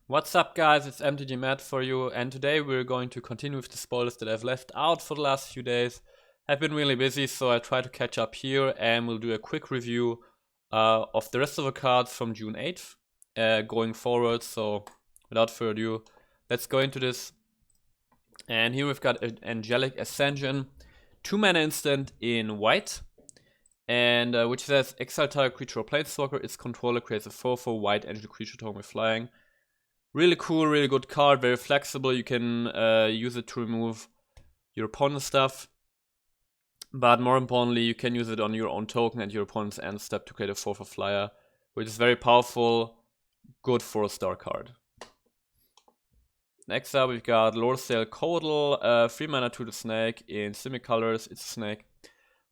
What's up guys, it's MTG Matt for you, and today we're going to continue with the spoilers that I've left out for the last few days. I've been really busy, so I try to catch up here, and we'll do a quick review of the rest of the cards from June 8th going forward. So without further ado, let's go into this. And here we've got an Angelic Ascension, 2-mana instant in white, and which says exile target creature or planeswalker, its controller creates a 4/4 white angel creature token with flying. Really cool, really good card, very flexible. You can use it to remove your opponent's stuff. But more importantly, you can use it on your own token and your opponent's end step to create a 4/4 flyer, which is very powerful, good 4-star card. Next up, we've got Lordsail Codal, 3 mana to the snake in simic colors. It's a snake.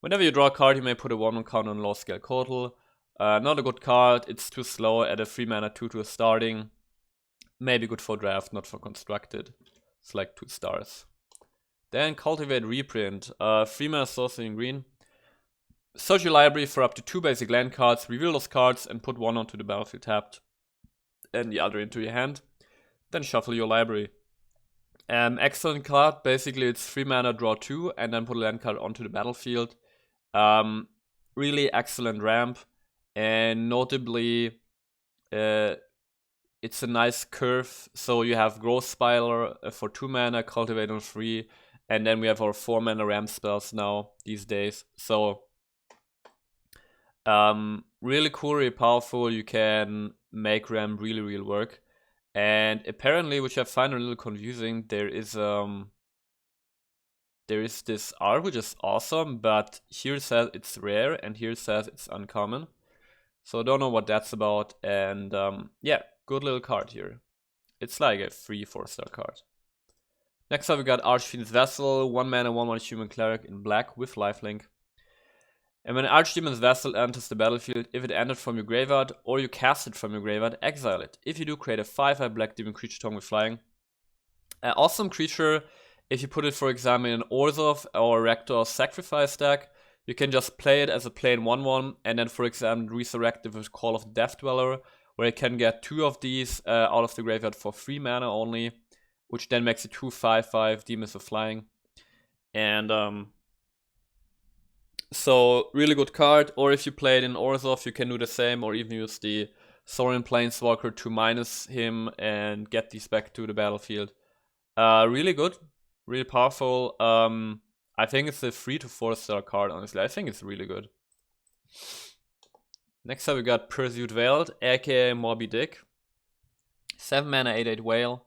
Whenever you draw a card, you may put a 1/1 counter on Lordscale Codal. Not a good card, it's too slow at a 3 mana 2/2 starting. Maybe good for draft, not for constructed. It's like 2 stars. Then Cultivate Reprint, 3 mana sorcery in green. Search your library for up to 2 basic land cards, reveal those cards and put 1 onto the battlefield tapped and the other into your hand. Then shuffle your library. Excellent card, basically it's 3 mana, draw 2 and then put a land card onto the battlefield. Really excellent ramp, and notably it's a nice curve. So you have Growth Spiler for 2 mana, Cultivate on 3, and then we have our 4 mana ramp spells now these days. So really cool, really powerful. You can make ramp really work. And apparently, which I find a little confusing, there is this art which is awesome, but here it says it's rare and here it says it's uncommon. So I don't know what that's about. And yeah, good little card here. It's like a free 4-star card. Next up we got Archdemon's Vessel, 1 mana 1/1 human cleric in black with lifelink. And when Archdemon's Vessel enters the battlefield, if it entered from your graveyard or you cast it from your graveyard, exile it. If you do, create a 5/5 black demon creature token with flying. An awesome creature. If you put it, for example, in an Orzhov or Rector Sacrifice deck, you can just play it as a plain 1/1 and then, for example, resurrect it with Call of the Death Dweller, where you can get 2 of these out of the graveyard for 3 mana only, which then makes it 2 5/5 demons with flying. And so really good card. Or if you play it in Orzhov, you can do the same, or even use the Sorin Planeswalker to minus him and get these back to the battlefield. Really good, really powerful. I think it's a 3 to 4-star card, honestly. I think it's really good. Next up we got Pursuit Veiled, aka Moby Dick. 7 mana 8/8 whale.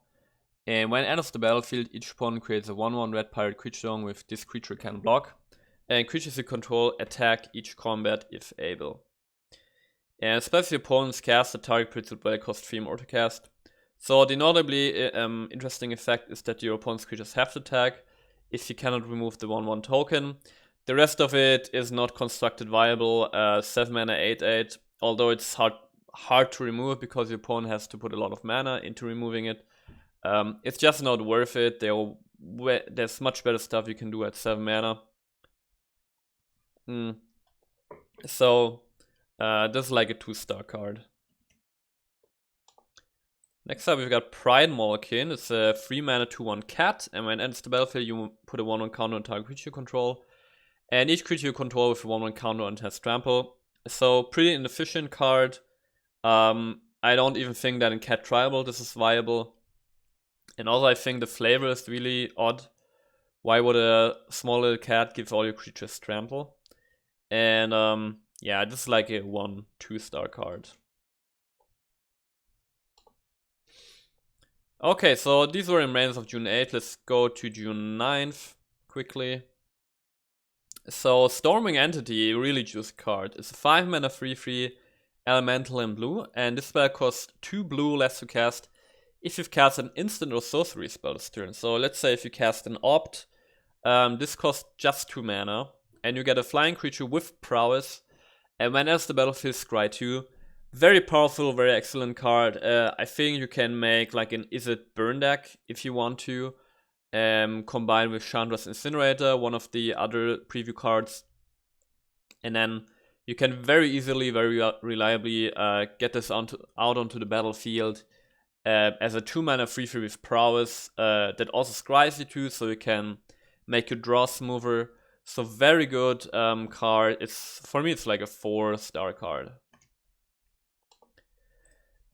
And when it enters the battlefield, each opponent creates a 1/1 red pirate creature token with this creature can block. And creatures you control attack each combat if able. And especially opponents cast the target Pursuit Veiled cost 3 more to cast. So the notably interesting effect is that your opponent's creatures have to attack if you cannot remove the 1/1 token. The rest of it is not constructed viable. 7 mana 8/8, although it's hard to remove because your opponent has to put a lot of mana into removing it. It's just not worth it. There's much better stuff you can do at 7 mana. So this is like a 2-star card. Next up we've got Pride Akin. It's a 3 mana 2/1 cat, and when it enters the battlefield you put a 1/1 counter on target creature you control. And each creature you control with a 1/1 counter on has trample. So pretty inefficient card. I don't even think that in Cat Tribal this is viable. And also I think the flavor is really odd. Why would a small little cat give all your creatures trample? And yeah, this is like a 1-2-star card. Okay, so these were in range of June 8th. Let's go to June 9th quickly. So Storming Entity, really juicy card. It's a 5 mana 3/3 elemental in blue, and this spell costs 2 blue less to cast if you've cast an instant or sorcery spell this turn. So let's say if you cast an Opt, this costs just 2 mana, and you get a flying creature with prowess, and when enters the battlefield, scry 2. Very powerful, very excellent card. I think you can make like an Izzet burn deck if you want to, combined with Chandra's Incinerator, one of the other preview cards. And then you can very easily, very reliably get this out onto the battlefield as a 2-mana 3/3 with prowess that also scries you too, so you can make your draw smoother. So very good card. For me, it's like a 4-star card.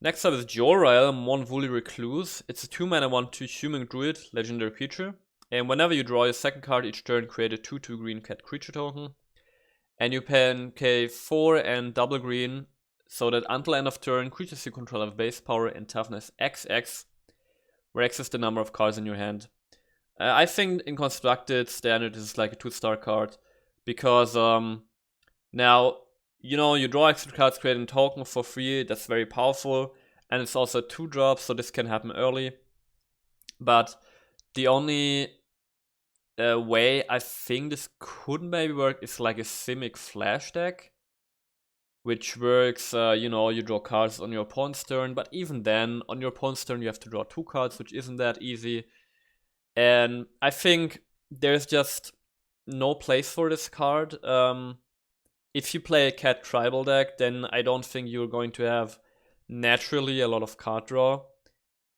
Next up is Jor-El, Monvuli Recluse. It's a 2-mana 1/2 human druid, legendary creature. And whenever you draw your second card each turn, create a 2/2 green cat creature token. And you pay 4 and double green, so that until end of turn, creatures you control have base power and toughness XX, where X is the number of cards in your hand. I think in Constructed Standard this is like a 2-star card, because now, you know, you draw extra cards, create a token for free, that's very powerful, and it's also a 2-drop, so this can happen early. But the only way I think this could maybe work is like a Simic Flash deck, which works, you know, you draw cards on your opponent's turn, but even then, on your opponent's turn you have to draw 2 cards, which isn't that easy. And I think there's just no place for this card. If you play a cat tribal deck, then I don't think you're going to have naturally a lot of card draw.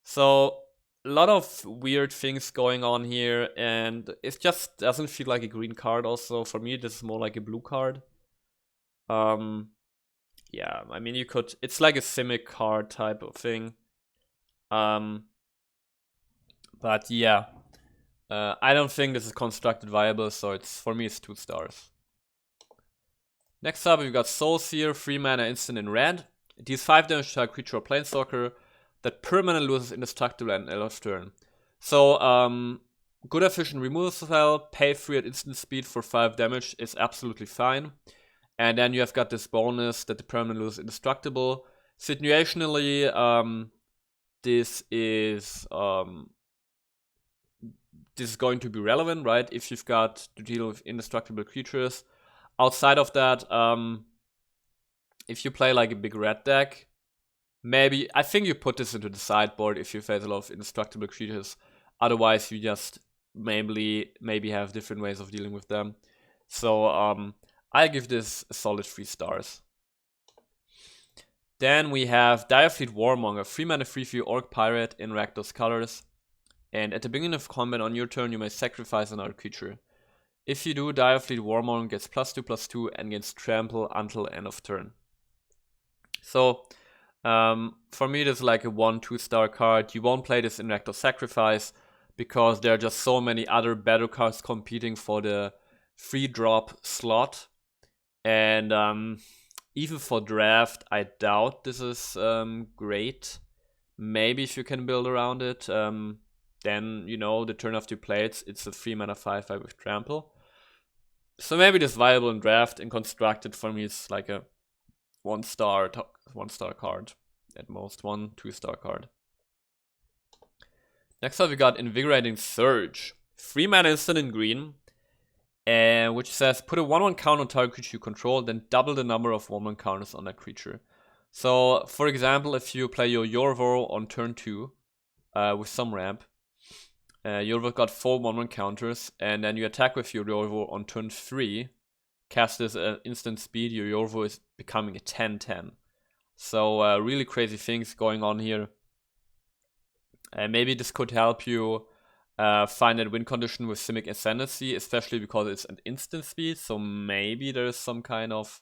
So a lot of weird things going on here, and it just doesn't feel like a green card. Also, for me, this is more like a blue card. Yeah, I mean, you could, it's like a Simic card type of thing. But yeah, I don't think this is constructed viable, so it's, for me, it's 2 stars. Next up, we've got Soul Seer, 3 mana instant in red. It deals 5 damage to a creature or planeswalker that permanently loses indestructible at end of turn. So, good efficient removal spell, pay 3 at instant speed for 5 damage is absolutely fine. And then you have got this bonus that the permanent loses indestructible. Situationally, this is going to be relevant, right? If you've got to deal with indestructible creatures. Outside of that, if you play like a big red deck, maybe, I think you put this into the sideboard if you face a lot of indestructible creatures. Otherwise, you just maybe have different ways of dealing with them. So, I give this a solid 3 stars. Then we have Direfleet Warmonger, 3 mana 3/3 Orc Pirate in Rakdos colors. And at the beginning of combat on your turn, you may sacrifice another creature. If you do, Direfleet Warmonger gets +2/+2 and gains trample until end of turn. So, for me, this is like a 1-2 star card. You won't play this in Rakdos Sacrifice because there are just so many other better cards competing for the 3-drop slot. And even for draft, I doubt this is great. Maybe if you can build around it, then, you know, the turn after you play it, it's a 3 mana 5/5 with trample. So maybe this viable in draft. In Constructed, for me, it's like a 1-star card. At most, 1-2 star card. Next up, we got Invigorating Surge. 3 mana instant in green. Which says, put a 1/1 counter on target creature you control, then double the number of 1/1 counters on that creature. So, for example, if you play your Yorvo on turn 2 with some ramp, Yorvo got 4 1/1 counters, and then you attack with your Yorvo on turn 3, cast this at instant speed, your Yorvo is becoming a 10/10. So, really crazy things going on here. Maybe this could help you find that win condition with Simic Ascendancy, especially because it's an instant speed, so maybe there's some kind of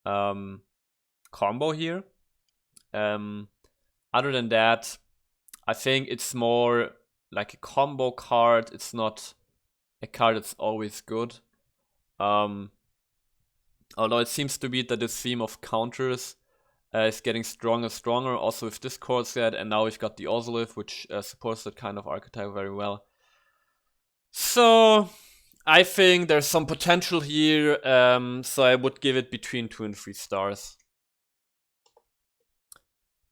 combo here. Other than that, I think it's more like a combo card. It's not a card that's always good. Although it seems to be that the theme of counters is getting stronger and stronger, also with Discord set, and now we've got the Ozolith, which supports that kind of archetype very well. So, I think there's some potential here, so I would give it between 2 and 3 stars.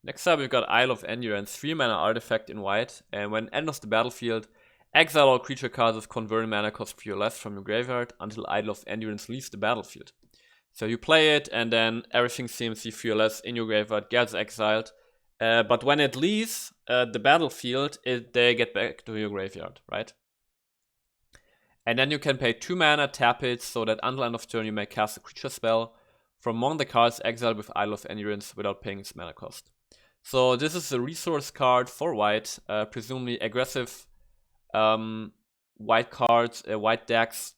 Next up, we've got Isle of Endurance, 3 mana artifact in white, and when it enters the battlefield, exile all creature cards with converted mana cost 3 or less from your graveyard until Isle of Endurance leaves the battlefield. So you play it, and then everything CMC 3 or less in your graveyard gets exiled. But when it leaves the battlefield, they get back to your graveyard, right? And then you can pay 2 mana, tap it, so that until end of turn you may cast a creature spell from among the cards exiled with Isle of Endurance without paying its mana cost. So this is a resource card for white, presumably aggressive white cards, white decks,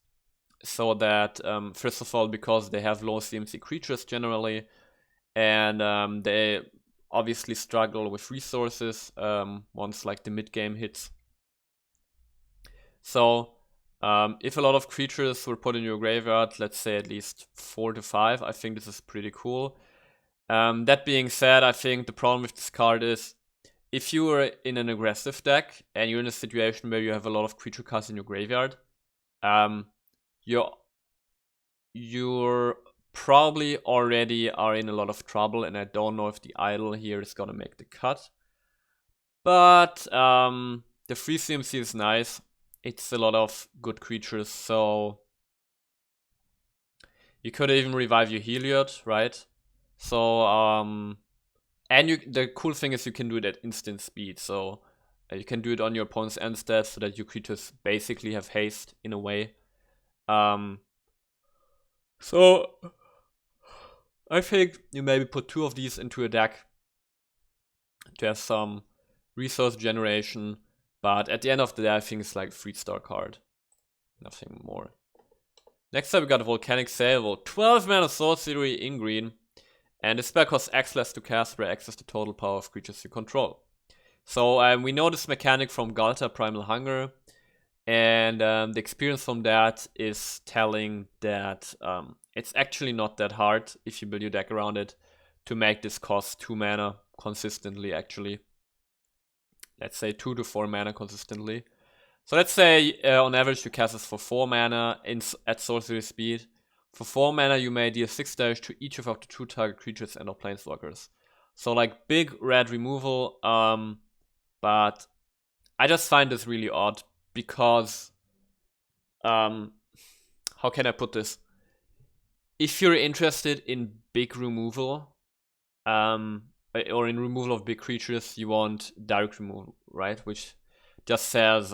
so that first of all, because they have low CMC creatures generally, and they obviously struggle with resources once like the mid game hits. So if a lot of creatures were put in your graveyard, let's say at least 4 to 5, I think this is pretty cool. That being said, I think the problem with this card is if you are in an aggressive deck and you're in a situation where you have a lot of creature cards in your graveyard, you're probably already are in a lot of trouble, and I don't know if the idol here is gonna make the cut. But the free CMC is nice. It's a lot of good creatures, so you could even revive your Heliod, right? So and the cool thing is you can do it at instant speed, so you can do it on your opponent's end stats so that your creatures basically have haste in a way. So I think you maybe put 2 of these into a deck to have some resource generation, but at the end of the day I think it's like a 3-star card. Nothing more. Next up we got a Volcanic Sailboat. 12 mana sorcery in green. And this spell costs X less to cast, where X is the total power of creatures you control. So we know this mechanic from Galta Primal Hunger. And the experience from that is telling that it's actually not that hard, if you build your deck around it, to make this cost 2 mana consistently, actually. Let's say 2 to 4 mana consistently. So let's say on average you cast this for 4 mana at sorcery speed. For 4 mana you may deal 6 damage to each of up to 2 target creatures and or planeswalkers. So like big red removal, but I just find this really odd because, how can I put this? If you're interested in big removal, or in removal of big creatures, you want direct removal, right? Which just says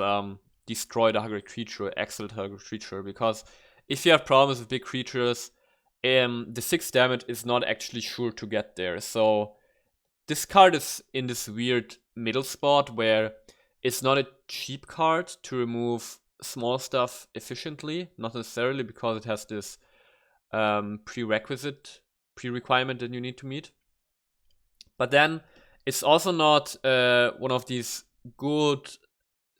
destroy the target creature, exile the target creature, because if you have problems with big creatures, the 6 damage is not actually sure to get there. So this card is in this weird middle spot where it's not a cheap card to remove small stuff efficiently, not necessarily because it has this pre-requirement that you need to meet. But then it's also not one of these good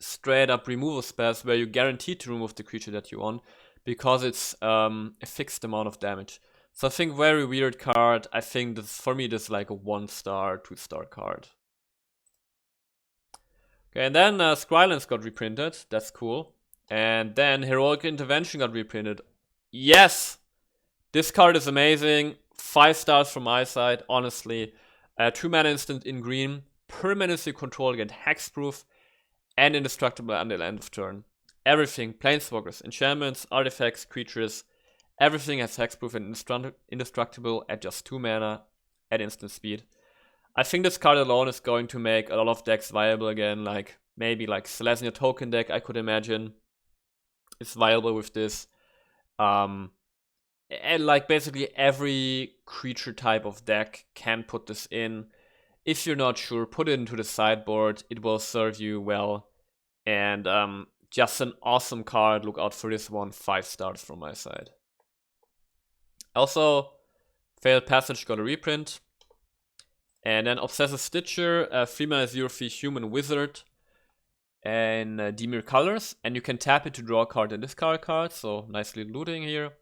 straight up removal spells where you're guaranteed to remove the creature that you want, because it's a fixed amount of damage. So I think very weird card. I think this, for me, this is like a 1-star, 2-star card. Okay, and then Skylands got reprinted. That's cool. And then Heroic Intervention got reprinted. Yes! This card is amazing. 5 stars from my side, honestly. 2 mana instant in green. Permanently control against hexproof and indestructible until end of turn. Everything, planeswalkers, enchantments, artifacts, creatures, everything has hexproof and indestructible at just 2 mana at instant speed. I think this card alone is going to make a lot of decks viable again, like maybe like Selesnya token deck I could imagine is viable with this. And like basically every creature type of deck can put this in. If you're not sure, put it into the sideboard, it will serve you well. And just an awesome card. Look out for this one. 5 stars from my side. Also, Failed Passage got a reprint. And then Obsessive Stitcher, 3-mana 0/3 human wizard, and Dimir colors. And you can tap it to draw a card and discard a card. So nicely looting here.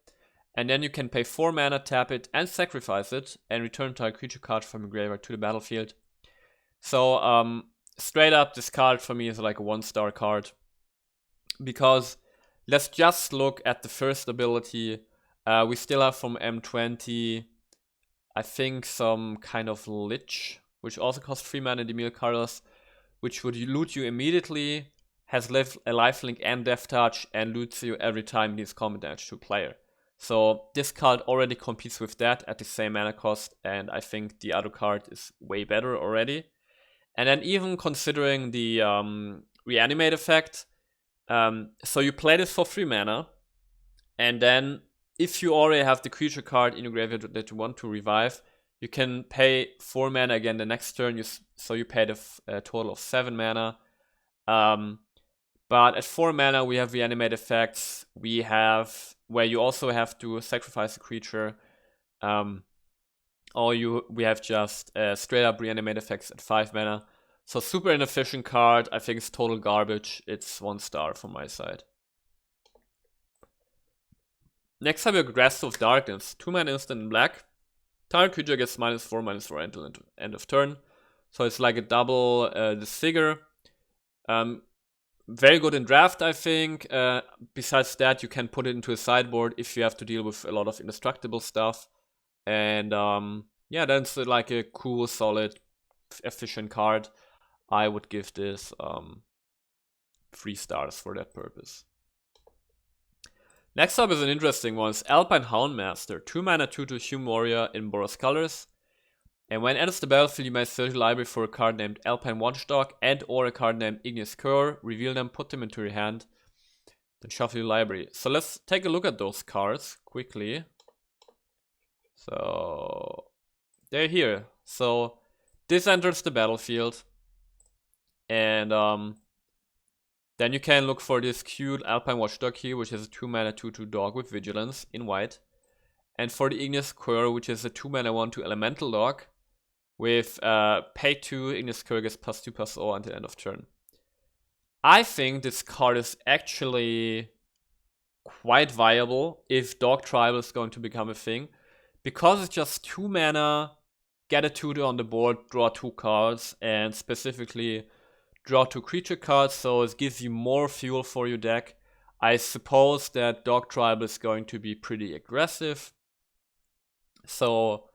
And then you can pay 4 mana, tap it, and sacrifice it, and return target creature card from your graveyard to the battlefield. So straight up, this card for me is like a 1-star card. Because let's just look at the first ability. We still have from M20, I think, some kind of Lich, which also costs 3 mana Dimir colors, which would loot you immediately, has a lifelink and death touch, and loots you every time it deals combat damage to a player. So this card already competes with that at the same mana cost, and I think the other card is way better already. And then even considering the reanimate effect, so you play this for 3 mana, and then if you already have the creature card in your graveyard that you want to revive, You can pay 4 mana again the next turn, so you paid a total of 7 mana. But at 4 mana, we have reanimate effects. We have where you also have to sacrifice a creature. We have just straight up reanimate effects at 5 mana. So super inefficient card. I think it's total garbage. It's 1 star from my side. Next up, we have Grasp of Darkness. 2 mana instant in black. Target creature gets -4/-4 until end of turn. So it's like a double the Sigger. Very good in draft, I think. Besides that, you can put it into a sideboard if you have to deal with a lot of indestructible stuff. And yeah, that's like a cool, solid, efficient card. I would give this 3 stars for that purpose. Next up is an interesting one. It's Alpine Houndmaster. 2 mana 2/2 Human Warrior in Boros colors. And when it enters the battlefield, you may search your library for a card named Alpine Watchdog and or a card named Igneous Cur. Reveal them, put them into your hand, then shuffle your library. So let's take a look at those cards quickly. So they're here. So this enters the battlefield. And then you can look for this cute Alpine Watchdog here, which is a 2 mana 2/2 dog with vigilance in white. And for the Igneous Cur, which is a 2 mana 1/2 elemental dog with pay 2, Igneous Cur gets +2/+0 until end of turn. I think this card is actually quite viable if Dog Tribal is going to become a thing, because it's just 2 mana, get a tutor on the board, draw 2 cards, and specifically draw 2 creature cards, so it gives you more fuel for your deck. I suppose that Dog Tribal is going to be pretty aggressive. So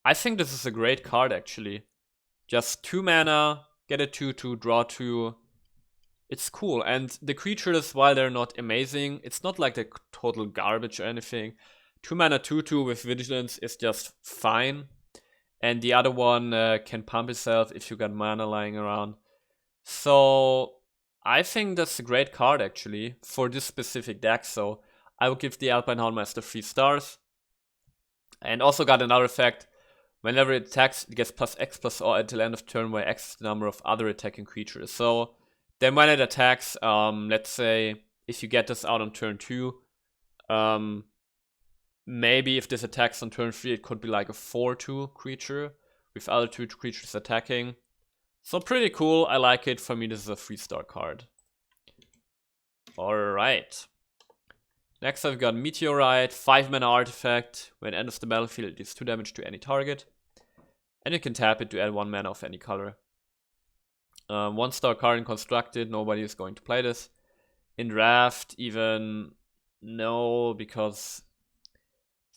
I think this is a great card, actually. Just 2 mana, get a 2/2, draw 2. It's cool. And the creatures, while they're not amazing, it's not like they're total garbage or anything. 2 mana 2/2 with vigilance is just fine. And the other one can pump itself if you got mana lying around. So I think that's a great card, actually, for this specific deck. So I would give the Alpine Houndmaster 3 stars. And also got another effect. Whenever it attacks, it gets +X/+R until end of turn, where X is the number of other attacking creatures. So then when it attacks, let's say if you get this out on turn 2, maybe if this attacks on turn 3, it could be like a 4/2 creature with other 2 creatures attacking. So pretty cool. I like it. For me, this is a 3-star card. Alright. Next I've got Meteorite, 5 mana artifact. When it enters the battlefield, it deals 2 damage to any target. And you can tap it to add 1 mana of any color. 1-star card in constructed. Nobody is going to play this. In draft, even no, because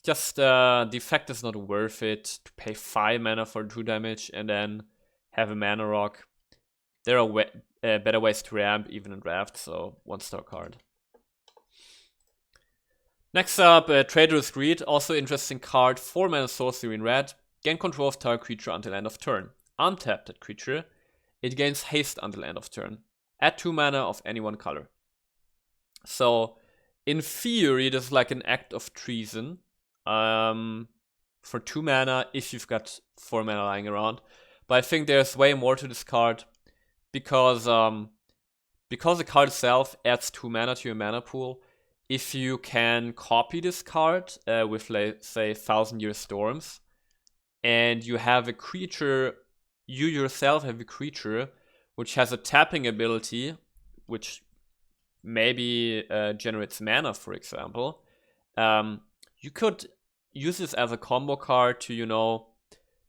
just the effect is not worth it to pay 5 mana for 2 damage and then have a mana rock. There are better ways to ramp even in draft, so 1-star card. Next up, Traitorous Greed, also interesting card. 4 mana sorcery in red. Gain control of target creature until end of turn. Untap that creature. It gains haste until end of turn. Add 2 mana of any one color. So, in theory, this is like an act of treason. For 2 mana, if you've got 4 mana lying around. But I think there's way more to this card, because the card itself adds 2 mana to your mana pool. If you can copy this card with, say, 1,000-Year Storms, and you have a creature, you yourself have a creature which has a tapping ability, which maybe generates mana, for example, you could use this as a combo card to,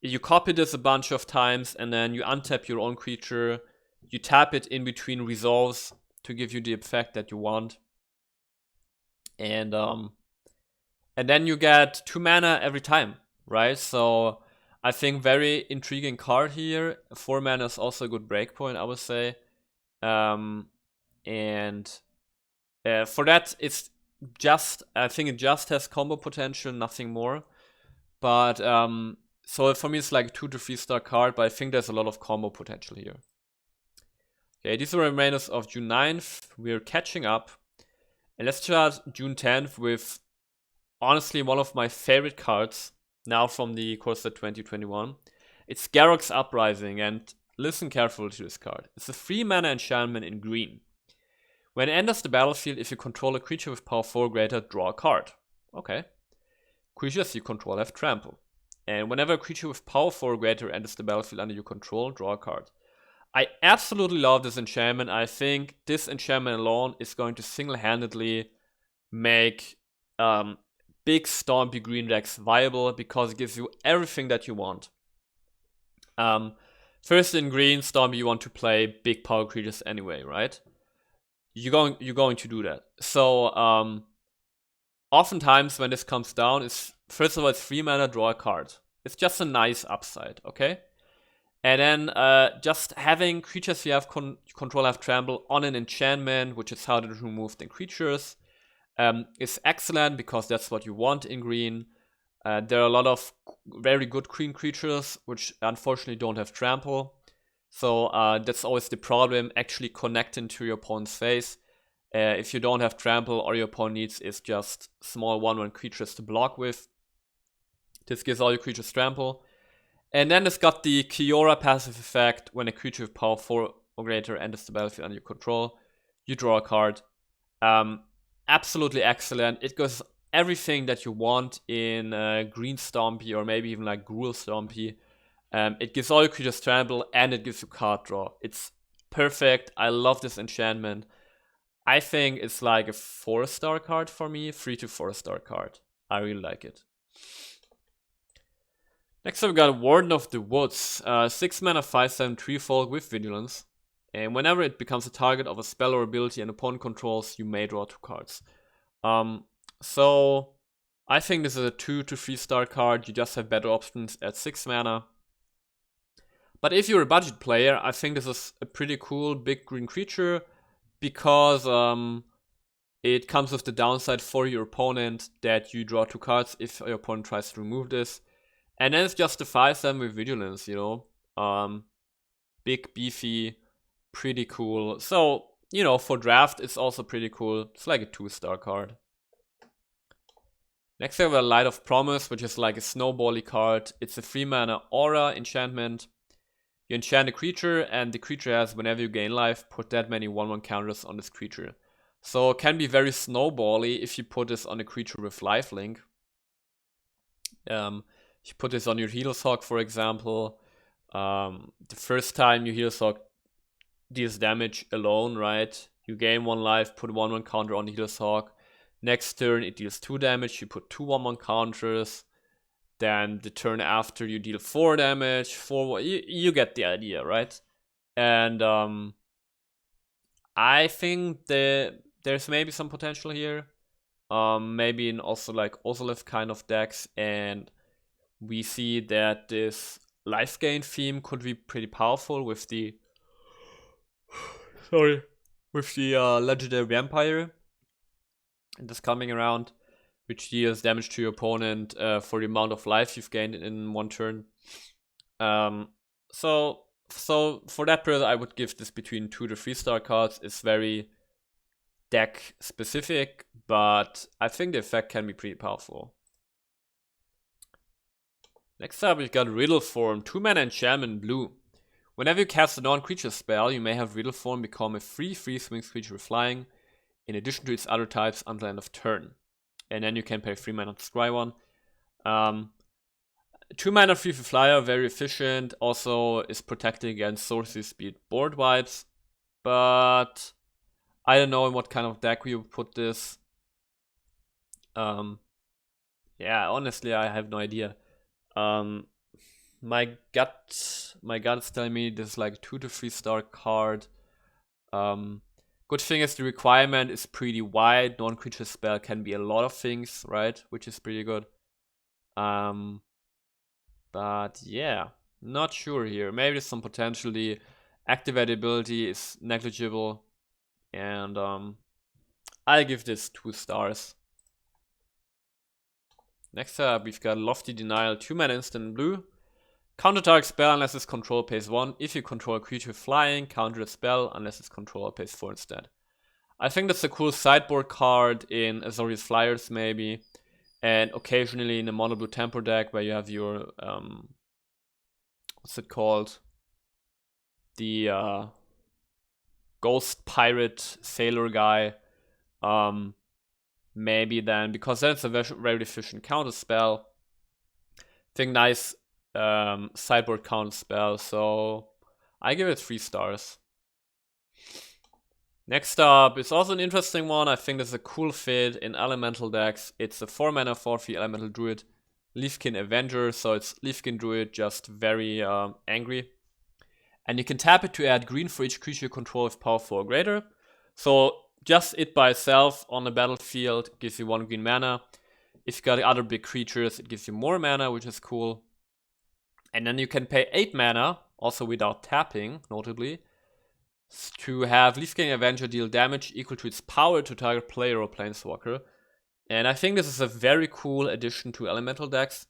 you copy this a bunch of times, and then you untap your own creature, you tap it in between resolves to give you the effect that you want. And then you get 2 mana every time, right? So I think very intriguing card here. 4 mana is also a good breakpoint, I would say. For that, it's just, I think it just has combo potential, nothing more. But so for me, it's like a 2 to 3-star card, but I think there's a lot of combo potential here. Okay, these are the remainders of June 9th. We're catching up. And let's start June 10th with, honestly, one of my favorite cards now from the Core Set 2021. It's Garruk's Uprising, and listen carefully to this card. It's a 3-mana enchantment in green. When it enters the battlefield, if you control a creature with power 4 or greater, draw a card. Okay. Creatures you control have trample. And whenever a creature with power 4 or greater enters the battlefield under your control, draw a card. I absolutely love this enchantment. I think this enchantment alone is going to single-handedly make big stompy green decks viable, because it gives you everything that you want. First, in green, stompy, you want to play big power creatures anyway, right? You're going to do that. So oftentimes when this comes down, it's first of all, it's 3 mana, draw a card. It's just a nice upside, okay? And then just having creatures you have control have trample on an enchantment, which is harder to remove than creatures, is excellent, because that's what you want in green. There are a lot of very good green creatures which unfortunately don't have trample. So that's always the problem, actually connecting to your opponent's face. If you don't have trample, all your opponent needs is just small 1/1 creatures to block with. This gives all your creatures trample. And then it's got the Kiora passive effect. When a creature with power 4 or greater enters the battlefield under your control, you draw a card. Absolutely excellent. It goes everything that you want in green stompy, or maybe even like Gruul stompy. It gives all your creatures trample, and it gives you card draw. It's perfect. I love this enchantment. I think it's like a 4-star card for me, 3 to 4-star card. I really like it. Next up, we got Warden of the Woods, 6 mana 5/7 treefolk with Vigilance. And whenever it becomes a target of a spell or ability an opponent controls, you may draw 2 cards. So I think this is a 2 to 3-star card. You just have better options at 6 mana. But if you're a budget player, I think this is a pretty cool big green creature, because it comes with the downside for your opponent that you draw 2 cards if your opponent tries to remove this. And then it's just a 5/7 with Vigilance, you know. Big, beefy, pretty cool. So, you know, for draft, it's also pretty cool. It's like a 2-star card. Next, we have a Light of Promise, which is like a snowbally card. It's a 3 mana aura enchantment. You enchant a creature, and the creature has, whenever you gain life, put that many 1/1 counters on this creature. So it can be very snowbally if you put this on a creature with lifelink. You put this on your Heal's Hawk, for example. The first time your Heal's Hawk deals damage alone, right? You gain 1 life, put 1/1 counter on the Heal's Hawk. Next turn, it deals 2 damage. You put 2 1/1 counters. Then the turn after, you deal 4 damage. 4. You get the idea, right? And I think there's maybe some potential here. Maybe in also like Ozolith kind of decks, and we see that this life gain theme could be pretty powerful with the legendary vampire that's coming around, which deals damage to your opponent for the amount of life you've gained in 1 turn. So for that period, I would give this between 2 to 3-star cards. It's very deck specific, but I think the effect can be pretty powerful. Next up, we've got Riddle Form, 2 mana enchantment blue. Whenever you cast a non-creature spell, you may have Riddle Form become a 3/3 swings creature with flying, in addition to its other types until end of turn. And then you can pay 3 mana to scry 1. 2 mana 3 for flyer, very efficient. Also is protecting against sorcery speed board wipes. But I don't know in what kind of deck we would put this. Yeah, honestly, I have no idea. My gut is telling me this is like a 2 to 3-star card. Good thing is the requirement is pretty wide. Non-creature spell can be a lot of things, right? Which is pretty good. But yeah, not sure here. Maybe there's some potential. The activate ability is negligible, and I'll give this 2 stars. Next up, we've got Lofty Denial, 2 mana instant blue. Counter target spell unless its control pays 1. If you control a creature flying, counter the spell unless its controller pays 4 instead. I think that's a cool sideboard card in Azorius Flyers, maybe. and occasionally in a mono blue tempo deck where you have your what's it called, the ghost pirate sailor guy, maybe then, because then it's a very efficient counter spell. I think nice sideboard counter spell, so I give it 3 stars. Next up, it's also an interesting one. I think this is a cool fit in elemental decks. It's a 4 mana 4/3 elemental druid, Leafkin Avenger, so it's Leafkin Druid, just very angry. And you can tap it to add green for each creature you control with power 4 or greater. So just it by itself on the battlefield gives you 1 green mana. If you got other big creatures, it gives you more mana, which is cool. And then you can pay 8 mana, also without tapping, notably, to have Leafkin Avenger deal damage equal to its power to target player or planeswalker. And I think this is a very cool addition to elemental decks,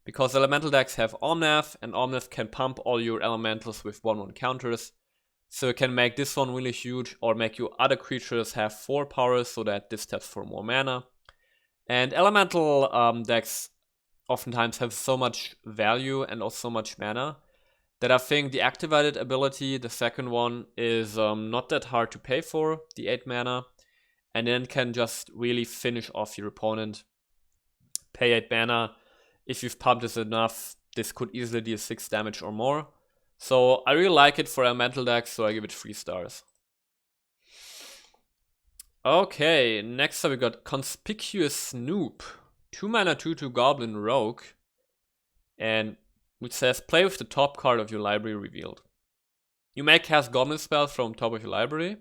because elemental decks have Omnath, and Omnath can pump all your elementals with 1/1 counters. So it can make this one really huge, or make your other creatures have 4 powers so that this taps for more mana. And elemental decks oftentimes have so much value and also so much mana that I think the activated ability, the second one, is not that hard to pay for, the 8 mana, and then can just really finish off your opponent. Pay 8 mana. If you've pumped this enough, this could easily deal 6 damage or more. So I really like it for elemental decks, so I give it 3 stars. Okay, next up we got Conspicuous Snoop. 2 mana 2/2 Goblin Rogue. And which says play with the top card of your library revealed. You may cast goblin spells from top of your library.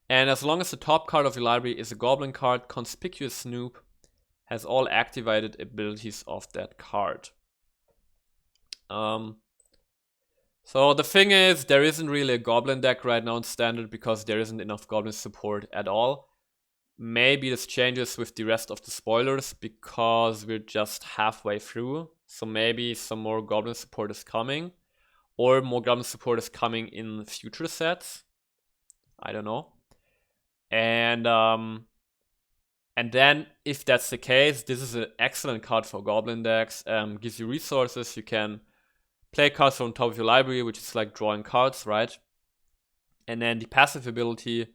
And as long as the top card of your library is a goblin card, Conspicuous Snoop has all activated abilities of that card. So the thing is, there isn't really a goblin deck right now in standard because there isn't enough goblin support at all. Maybe this changes with the rest of the spoilers because we're just halfway through. So maybe some more goblin support is coming, or more goblin support is coming in future sets. I don't know. And then if that's the case, this is an excellent card for goblin decks. Gives you resources. You can play cards from top of your library, which is like drawing cards, right? And then the passive ability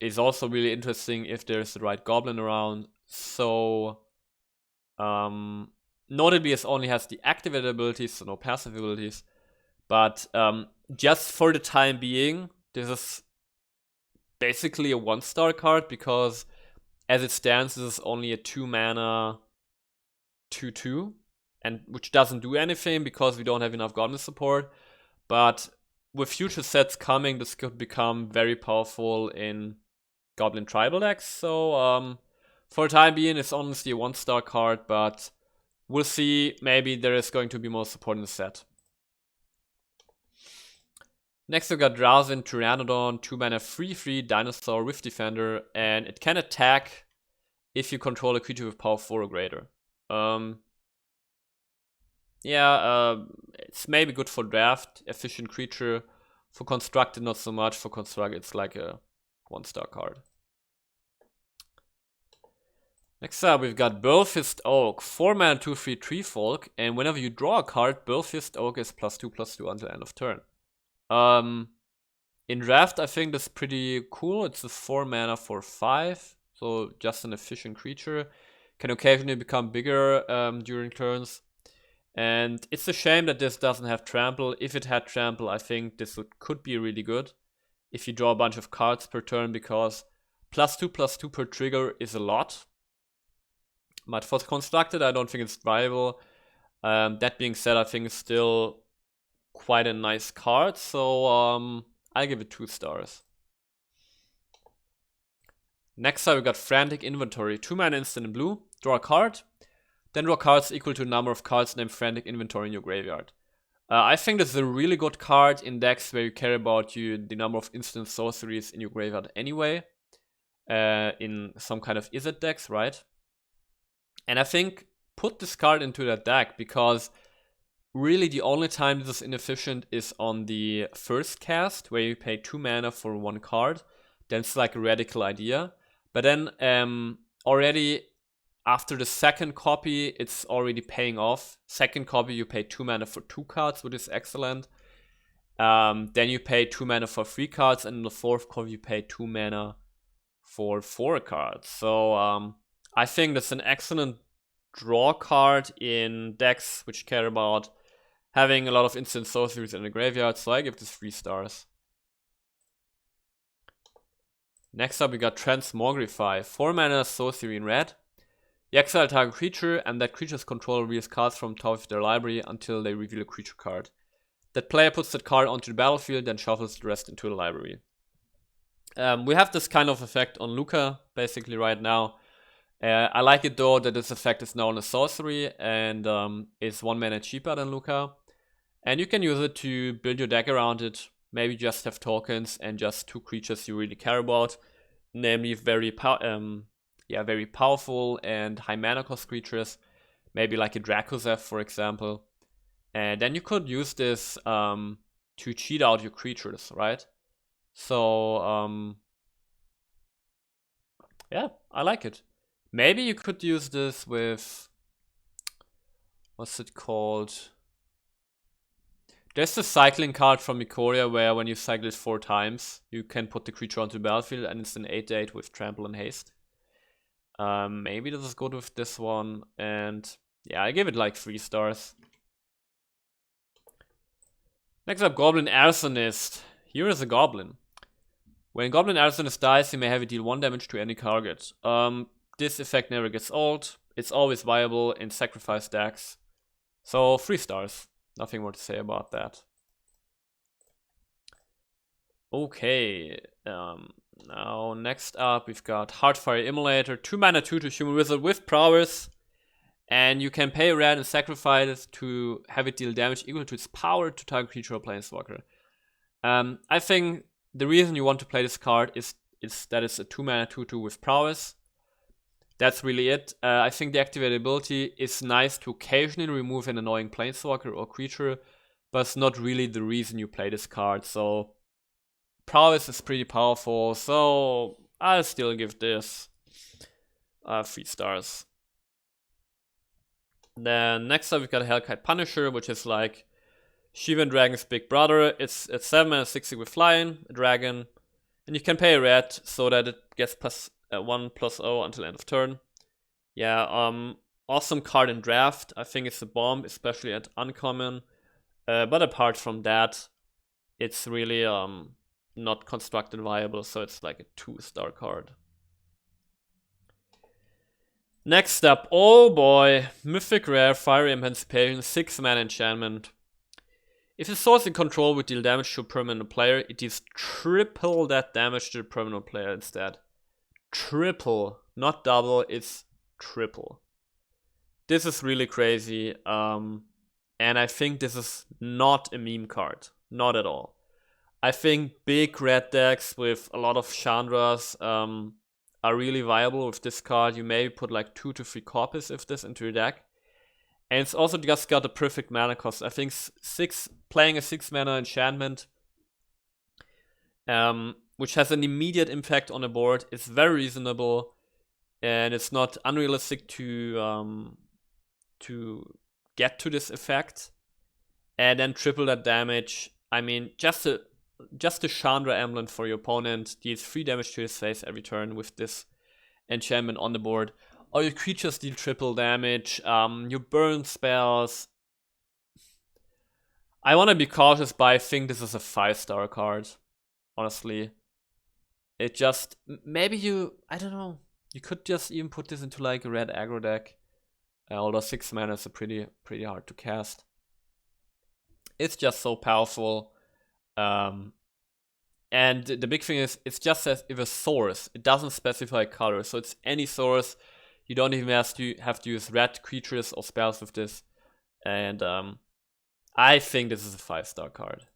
is also really interesting if there's the right goblin around. So notably, it only has the activated abilities, so no passive abilities. But just for the time being, this is basically a 1-star card because as it stands, this is only a 2 mana 2/2, and which doesn't do anything because we don't have enough goblin support. But with future sets coming, this could become very powerful in goblin tribal decks. So for the time being, it's honestly a 1-star card, but we'll see. Maybe there is going to be more support in the set. Next we got Drowsin Pteranodon, 2 mana 3/3 dinosaur with defender, and it can attack if you control a creature with power 4 or greater. It's maybe good for draft, efficient creature. For constructed, not so much. For construct, it's like a 1-star card. Next up, we've got Burlfist Oak, 4 mana 2/3 tree folk, and whenever you draw a card, Burlfist Oak is +2/+2 until end of turn. In draft, I think that's pretty cool. It's a 4 mana for 5, so just an efficient creature. Can occasionally become bigger during turns. And it's a shame that this doesn't have trample. If it had trample, I think this could be really good if you draw a bunch of cards per turn, because +2/+2 per trigger is a lot. But for constructed, I don't think it's viable. That being said, I think it's still quite a nice card, so I'll give it 2 stars. Next up, we got Frantic Inventory, 2 mana instant in blue, draw a card, then draw cards equal to the number of cards named Frantic Inventory in your graveyard. I think this is a really good card in decks where you care about the number of instant sorceries in your graveyard anyway, in some kind of Izzet decks, right? And I think put this card into that deck, because really the only time this is inefficient is on the first cast, where you pay 2 mana for 1 card. Then it's like a radical idea. But then already after the second copy, it's already paying off. Second copy, you pay 2 mana for 2 cards, which is excellent. Then you pay 2 mana for 3 cards, and in the fourth copy, you pay 2 mana for 4 cards. So I think that's an excellent draw card in decks which care about having a lot of instant sorceries in the graveyard. So I give this 3 stars. Next up, we got Transmogrify. 4 mana sorcery in red. You exile a target creature, and that creature's controller reveals cards from top of their library until they reveal a creature card. That player puts that card onto the battlefield, then shuffles the rest into the library. We have this kind of effect on Luca, basically, right now. I like it, though, that this effect is now on a sorcery, and is 1 mana cheaper than Luca. And you can use it to build your deck around it. Maybe just have tokens and just 2 creatures you really care about. Namely, very powerful and high mana cost creatures. Maybe like a Dracozev, for example. And then you could use this to cheat out your creatures, right? So, yeah, I like it. Maybe you could use this with... what's it called? There's the cycling card from Ikoria where when you cycle it 4 times, you can put the creature onto the battlefield, and it's an 8/8 with trample and haste. Maybe this is good with this one, and yeah, I give it like 3 stars. Next up, Goblin Arsonist. Here is a goblin. When Goblin Arsonist dies, you may have it deal 1 damage to any target. This effect never gets old. It's always viable in sacrifice decks. So 3 stars. Nothing more to say about that. Okay. Now next up, we've got Heartfire Immolator. 2 mana 2/2 human wizard with prowess. And you can pay a red and sacrifice it to have it deal damage equal to its power to target creature or planeswalker. I think the reason you want to play this card is that it's a 2 mana 2/2 with prowess. That's really it. I think the activated ability is nice to occasionally remove an annoying planeswalker or creature, but it's not really the reason you play this card. So prowess is pretty powerful, so I'll still give this 3 stars. Then next up, we've got a Hellkite Punisher, which is like Shivan Dragon's big brother. It's 7 mana 60 with flying, a dragon, and you can pay a red so that it gets +1/+0 until end of turn. Yeah, awesome card in draft. I think it's a bomb, especially at uncommon. But apart from that, it's really not constructed viable, so it's like a 2-star card. Next up, oh boy, Mythic Rare, Fiery Emancipation, 6 mana enchantment. If the source in control would deal damage to a permanent player, it deals triple that damage to the permanent player instead. Triple, not double, it's triple. This is really crazy, and I think this is not a meme card, not at all. I think big red decks with a lot of Chandras are really viable with this card. You maybe put like 2 to 3 copies of this into your deck. And it's also just got a perfect mana cost. I think playing a 6 mana enchantment, which has an immediate impact on the board, is very reasonable, and it's not unrealistic to get to this effect. And then triple that damage. I mean, just a Chandra emblem for your opponent deals 3 damage to his face every turn with this enchantment on the board. All your creatures deal triple damage. You burn spells. I want to be cautious, but I think this is a 5-star card. Honestly, it just maybe I don't know. You could just even put this into like a red aggro deck. Although 6 mana is pretty hard to cast. It's just so powerful. And the big thing is, it just says if a source. It doesn't specify color, so it's any source. You don't even have to use red creatures or spells with this. And I think this is a 5-star card.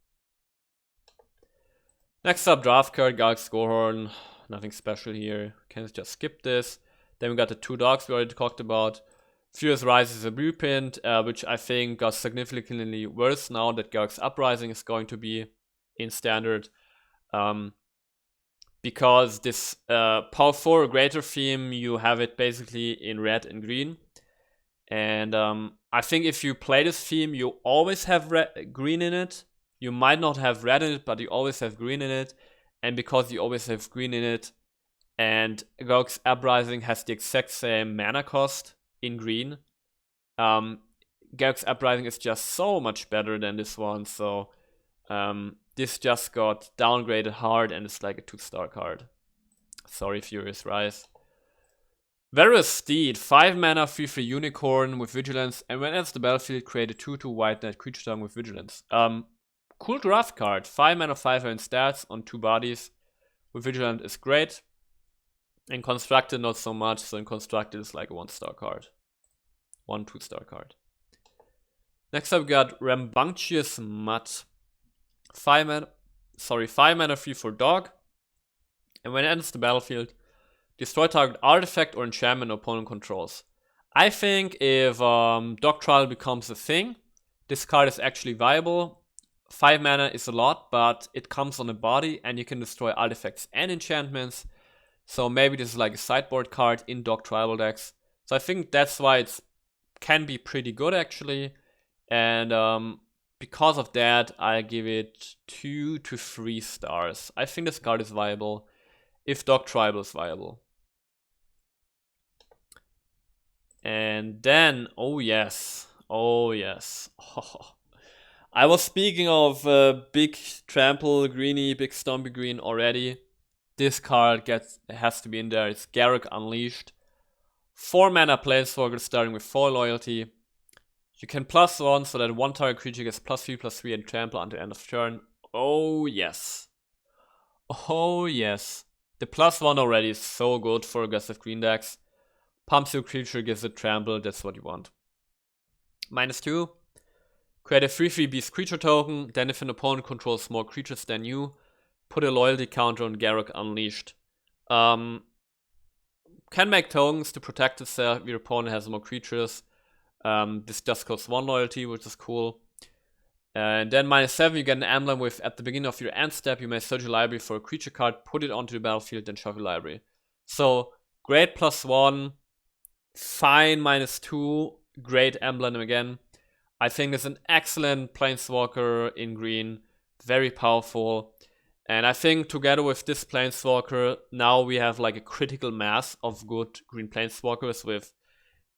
Next up, draft card, Garrick Scorehorn. Nothing special here. Can just skip this. Then we got the 2 dogs we already talked about. Furious Rise is a reprint, which I think got significantly worse now that Garrick's Uprising is going to be in standard. because this power 4 or greater theme, you have it basically in red and green. And I think if you play this theme, you always have green in it. You might not have red in it, but you always have green in it. And because you always have green in it, and Garruk's Uprising has the exact same mana cost in green, Garruk's Uprising is just so much better than this one. So this just got downgraded hard and it's like a 2-star card. Sorry, Furious Rise. Varus Steed, 5 mana, 3/3 unicorn with vigilance, and when enters the battlefield, create a 2/2 white knight creature token with vigilance. Cool draft card. 5 mana, 5 in stats on 2 bodies with vigilance is great. In constructed, not so much. So in constructed, it's like a 1-star card, 1 2-star card. Next up, we got Rambunctious Mutt. 5 mana, 3/4 dog, and when it enters the battlefield, destroy target artifact or enchantment opponent controls. I think if Dog Trial becomes a thing, this card is actually viable. 5 mana is a lot, but it comes on a body and you can destroy artifacts and enchantments. So maybe this is like a sideboard card in Dog Tribal decks. So I think that's why it can be pretty good actually. And because of that, I give it 2 to 3 stars. I think this card is viable if Dog Tribal is viable. And then, oh yes. I was speaking of big trample greeny, big stompy green already. This card has to be in there. It's Garrick Unleashed. 4 mana planeswalker starting with 4 loyalty. You can +1 so that one target creature gets +3/+3 and trample until end of turn. Oh yes. Oh yes. The +1 already is so good for aggressive green decks. Pumps your creature, gives it trample, that's what you want. -2. Create a 3/3 beast creature token, then if an opponent controls more creatures than you, put a loyalty counter on Garrick Unleashed. Can make tokens to protect itself if your opponent has more creatures. This just costs 1 loyalty, which is cool. And then -7, you get an emblem with, at the beginning of your end step, you may search your library for a creature card, put it onto the battlefield, then shuffle your library. So, great +1, fine -2, great emblem again. I think it's an excellent planeswalker in green, very powerful. And I think together with this planeswalker, now we have like a critical mass of good green planeswalkers with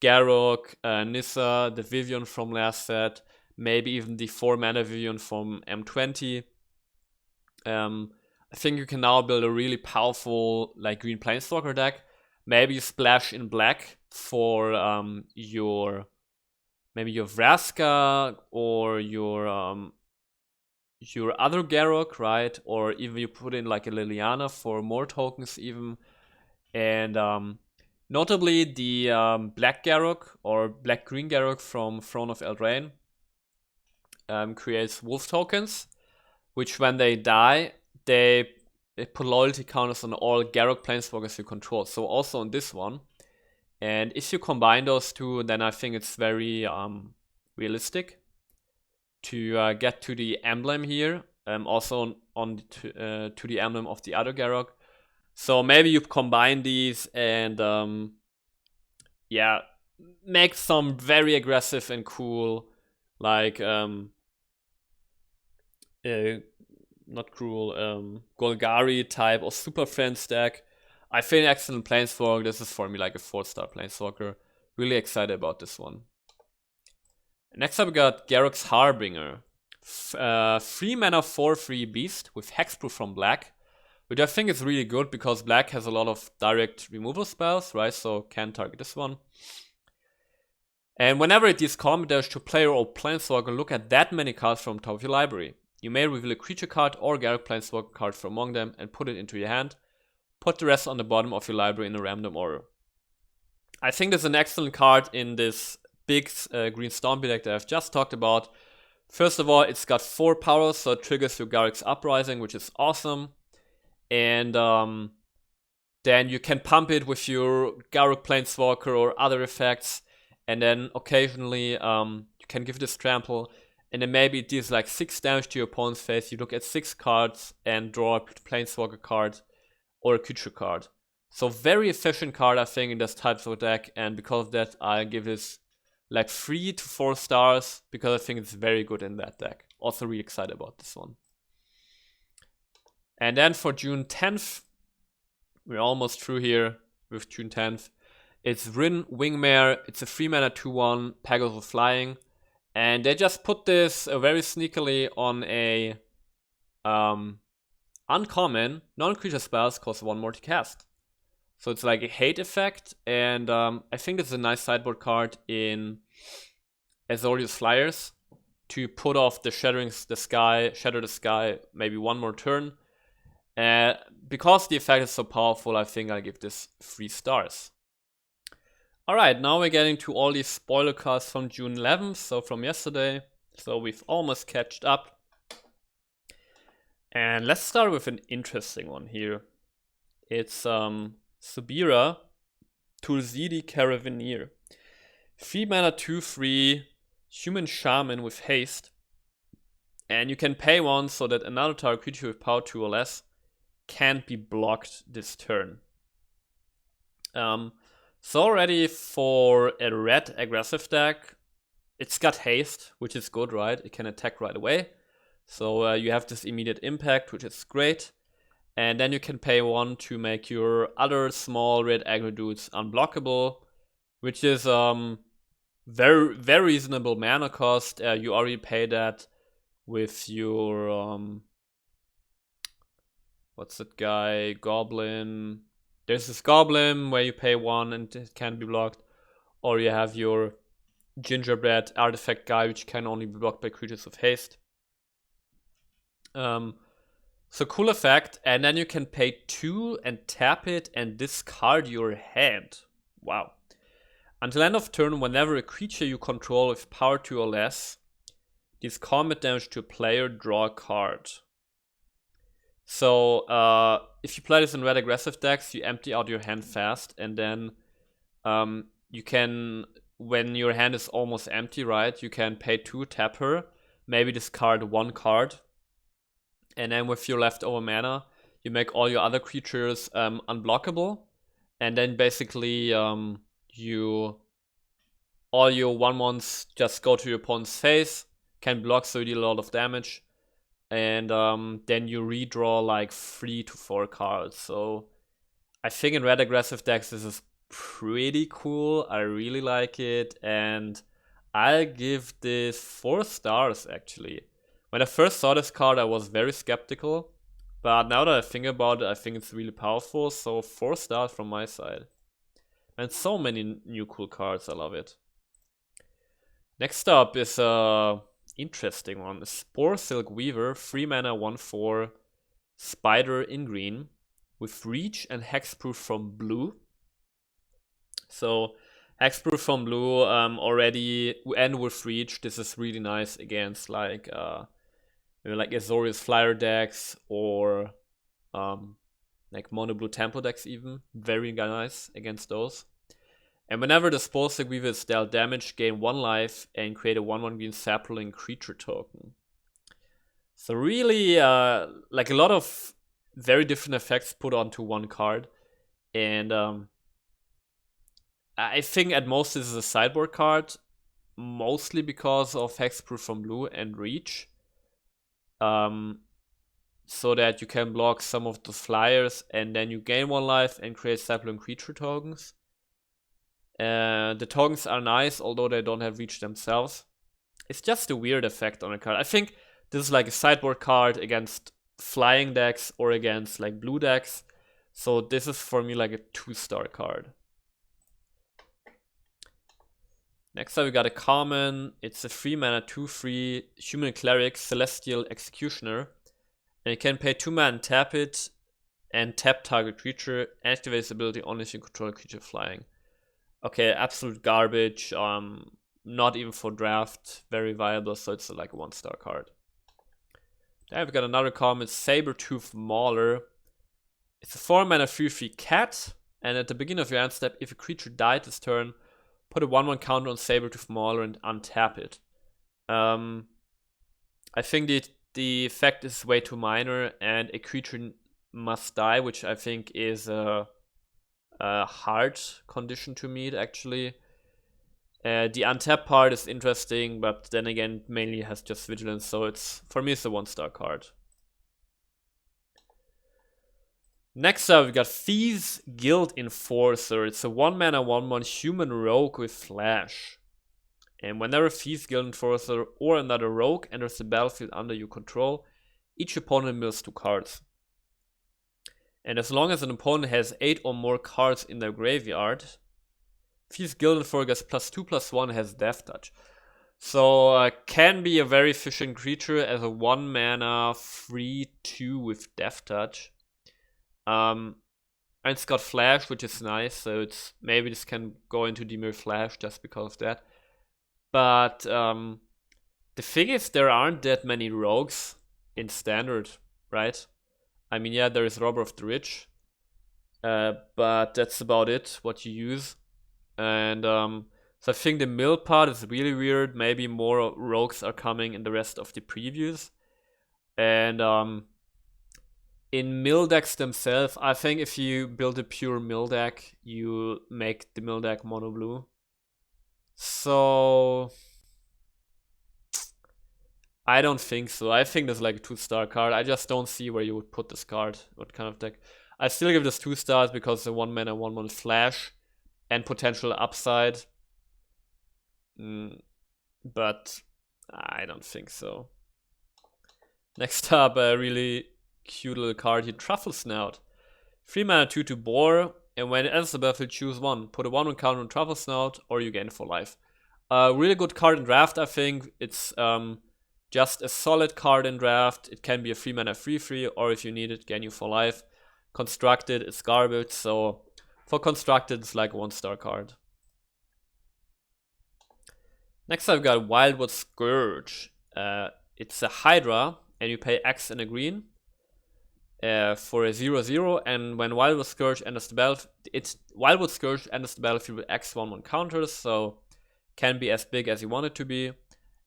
Garruk, Nissa, the Vivian from last set, maybe even the 4 mana Vivian from M20. I think you can now build a really powerful like green planeswalker deck. Maybe you splash in black for your Vraska or your other Garruk, right? Or even you put in like a Liliana for more tokens even. And notably the black Garruk or black-green Garruk from Throne of Eldraine creates wolf tokens, which when they die, they put loyalty counters on all Garruk planeswalkers you control. So also on this one. And if you combine those two, then I think it's very realistic to get to the emblem here. Also to the emblem of the other Garruk. So maybe you combine these and yeah, make some very aggressive and cool, like not cruel, Golgari type or Super Friends deck. I think excellent planeswalker. This is for me like a 4-star planeswalker. Really excited about this one. Next up we got Garruk's Harbinger. 3 mana 4/3 beast with hexproof from black, which I think is really good because black has a lot of direct removal spells, right? So can target this one. And whenever it deals combat damage to player or planeswalker, look at that many cards from top of your library. You may reveal a creature card or Garruk planeswalker card from among them and put it into your hand. Put the rest on the bottom of your library in a random order. I think this is an excellent card in this big green Stompy deck that I've just talked about. First of all, it's got 4 powers, so it triggers your Garruk's Uprising, which is awesome. And then you can pump it with your Garruk planeswalker or other effects. And then occasionally you can give this trample. And then maybe it deals like 6 damage to your opponent's face. You look at 6 cards and draw a planeswalker card. or a creature card. So very efficient card, I think, in this types of deck, and because of that, I give this like 3 to 4 stars, because I think it's very good in that deck. Also really excited about this one. And then for June 10th, we're almost through here with June 10th. It's Rin Wingmare. It's a 3-mana 2/1 Pegasus Flying. And they just put this very sneakily on a uncommon. Non-creature spells cost 1 more to cast. So it's like a hate effect. And I think this is a nice sideboard card in Azorius Flyers to put off the Shatter the Sky maybe one more turn. Because the effect is so powerful, I think I give this 3 stars. Alright, now we're getting to all these spoiler cards from June 11th, so from yesterday. So we've almost catched up. And let's start with an interesting one here. It's Subira Tulzidi Caravaneer. 3-mana 2/3 human shaman with haste. And you can pay 1 so that another target creature with power 2 or less can't be blocked this turn. So already for a red aggressive deck, it's got haste, which is good, right? It can attack right away. So you have this immediate impact, which is great. And then you can pay 1 to make your other small red aggro dudes unblockable, which is very, very reasonable mana cost. You already pay that with your what's that guy? Goblin. There's this Goblin where you pay 1 and it can't be blocked. Or you have your Gingerbread artifact guy, which can only be blocked by creatures with haste. So cool effect. And then you can pay 2 and tap it and discard your hand. Wow. Until end of turn, whenever a creature you control with power 2 or less deals combat damage to a player, draw a card. So if you play this in red aggressive decks, you empty out your hand fast, and then you can, when your hand is almost empty, right, you can pay 2, tap her, maybe discard 1 card, and then with your leftover mana, you make all your other creatures unblockable, and then basically all your 1/1s just go to your opponent's face, can block, so you deal a lot of damage. And then you redraw like 3 to 4 cards. So I think in red aggressive decks this is pretty cool. I really like it. And I'll give this 4 stars actually. When I first saw this card I was very skeptical. But now that I think about it, I think it's really powerful. So 4 stars from my side. And so many new cool cards. I love it. Next up is interesting one. Spore Silk Weaver, 3-mana 1/4 spider in green with reach and hexproof from blue. So hexproof from blue already, and with reach, this is really nice against like Azorius Flyer decks or like mono blue tempo decks even. Very nice against those. And whenever the Spore Silk Weaver is dealt damage, gain 1 life and create a 1/1 green sapling creature token. So really, like a lot of very different effects put onto 1 card. And I think at most this is a sideboard card, mostly because of hexproof from blue and reach. So that you can block some of the flyers and then you gain 1 life and create sapling creature tokens. The tokens are nice, although they don't have reach themselves. It's just a weird effect on a card. I think this is like a sideboard card against flying decks or against like blue decks. So this is for me like a 2-star card. Next up we got a common. It's a 3-mana 2/3 human cleric celestial executioner. And you can pay 2 mana and tap it and tap target creature. Activate this ability only if you control a creature flying. Okay, absolute garbage, not even for draft, very viable, so it's like a 1-star card. Then we've got another common, Sabretooth Mauler. It's a 4-mana 3/3 cat, and at the beginning of your end step, if a creature died this turn, put a 1/1 counter on Sabretooth Mauler and untap it. I think the effect is way too minor, and a creature must die, which I think is a hard condition to meet, actually. The untap part is interesting, but then again, mainly has just vigilance, so it's, for me, it's a 1-star card. Next up, we got Thieves Guild Enforcer. It's a 1-mana 1/1 human rogue with flash. And whenever Thieves Guild Enforcer or another rogue enters the battlefield under your control, each opponent mills 2 cards. And as long as an opponent has 8 or more cards in their graveyard, Thieves Guild Enforcer gets +2/+1, has Death Touch. So can be a very efficient creature as a 1-mana 3/2 with Death Touch. And it's got flash, which is nice, so it's maybe this can go into Dimir Flash just because of that. But the thing is, there aren't that many rogues in Standard, right? I mean, yeah, there is Robber of the Rich, but that's about it, what you use. And so I think the mill part is really weird. Maybe more rogues are coming in the rest of the previews. And in mill decks themselves, I think if you build a pure mill deck, you make the mill deck mono blue. So I don't think so. I think there's like a 2-star card. I just don't see where you would put this card. What kind of deck? I still give this 2 stars because the 1-mana 1/1 flash and potential upside. But I don't think so. Next up, a really cute little card here, Truffle Snout. 3-mana 2/2 Boar, and when it enters the battlefield, choose 1. Put a 1/1 counter on Truffle Snout, or you gain it for life. Really good card in draft, I think. It's just a solid card in draft. It can be a 3-mana 3/3, or if you need it, gain you for life. Constructed, it's garbage, so for Constructed, it's like a 1-star card. Next I've got Wildwood Scourge. It's a Hydra, and you pay X and a green for a 0/0, and when Wildwood Scourge enters the battlefield, Wildwood Scourge enters the battlefield with X 1/1 counters, so can be as big as you want it to be.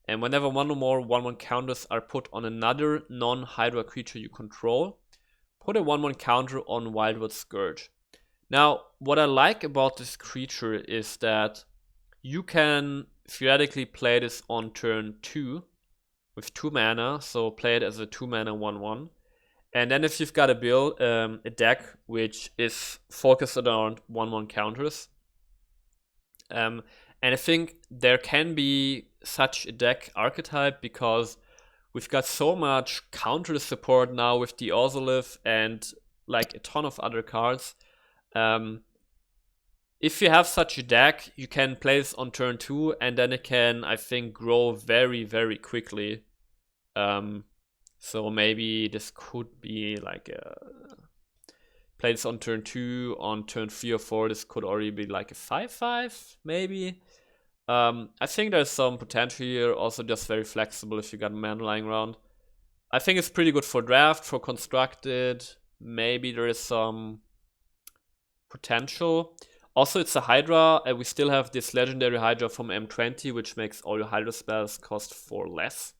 And whenever 1 or more 1/1 counters are put on another non-Hydra creature you control, put a 1/1 counter on Wildwood Scourge. Now, what I like about this creature is that you can theoretically play this on turn 2 with 2 mana, so play it as a 2-mana 1/1. And then if you've got a deck which is focused around 1/1 counters, and I think there can be such a deck archetype because we've got so much counter support now with the Ozolith and like a ton of other cards. If you have such a deck, you can play this on turn 2, and then it can, I think, grow very, very quickly. So maybe this could be like play this on turn 2, on turn 3 or 4, this could already be like a 5/5, maybe. I think there's some potential here, also just very flexible if you got mana lying around. I think it's pretty good for draft, for Constructed. Maybe there is some potential. Also, it's a Hydra, and we still have this legendary Hydra from M20, which makes all your Hydra spells cost 4 less.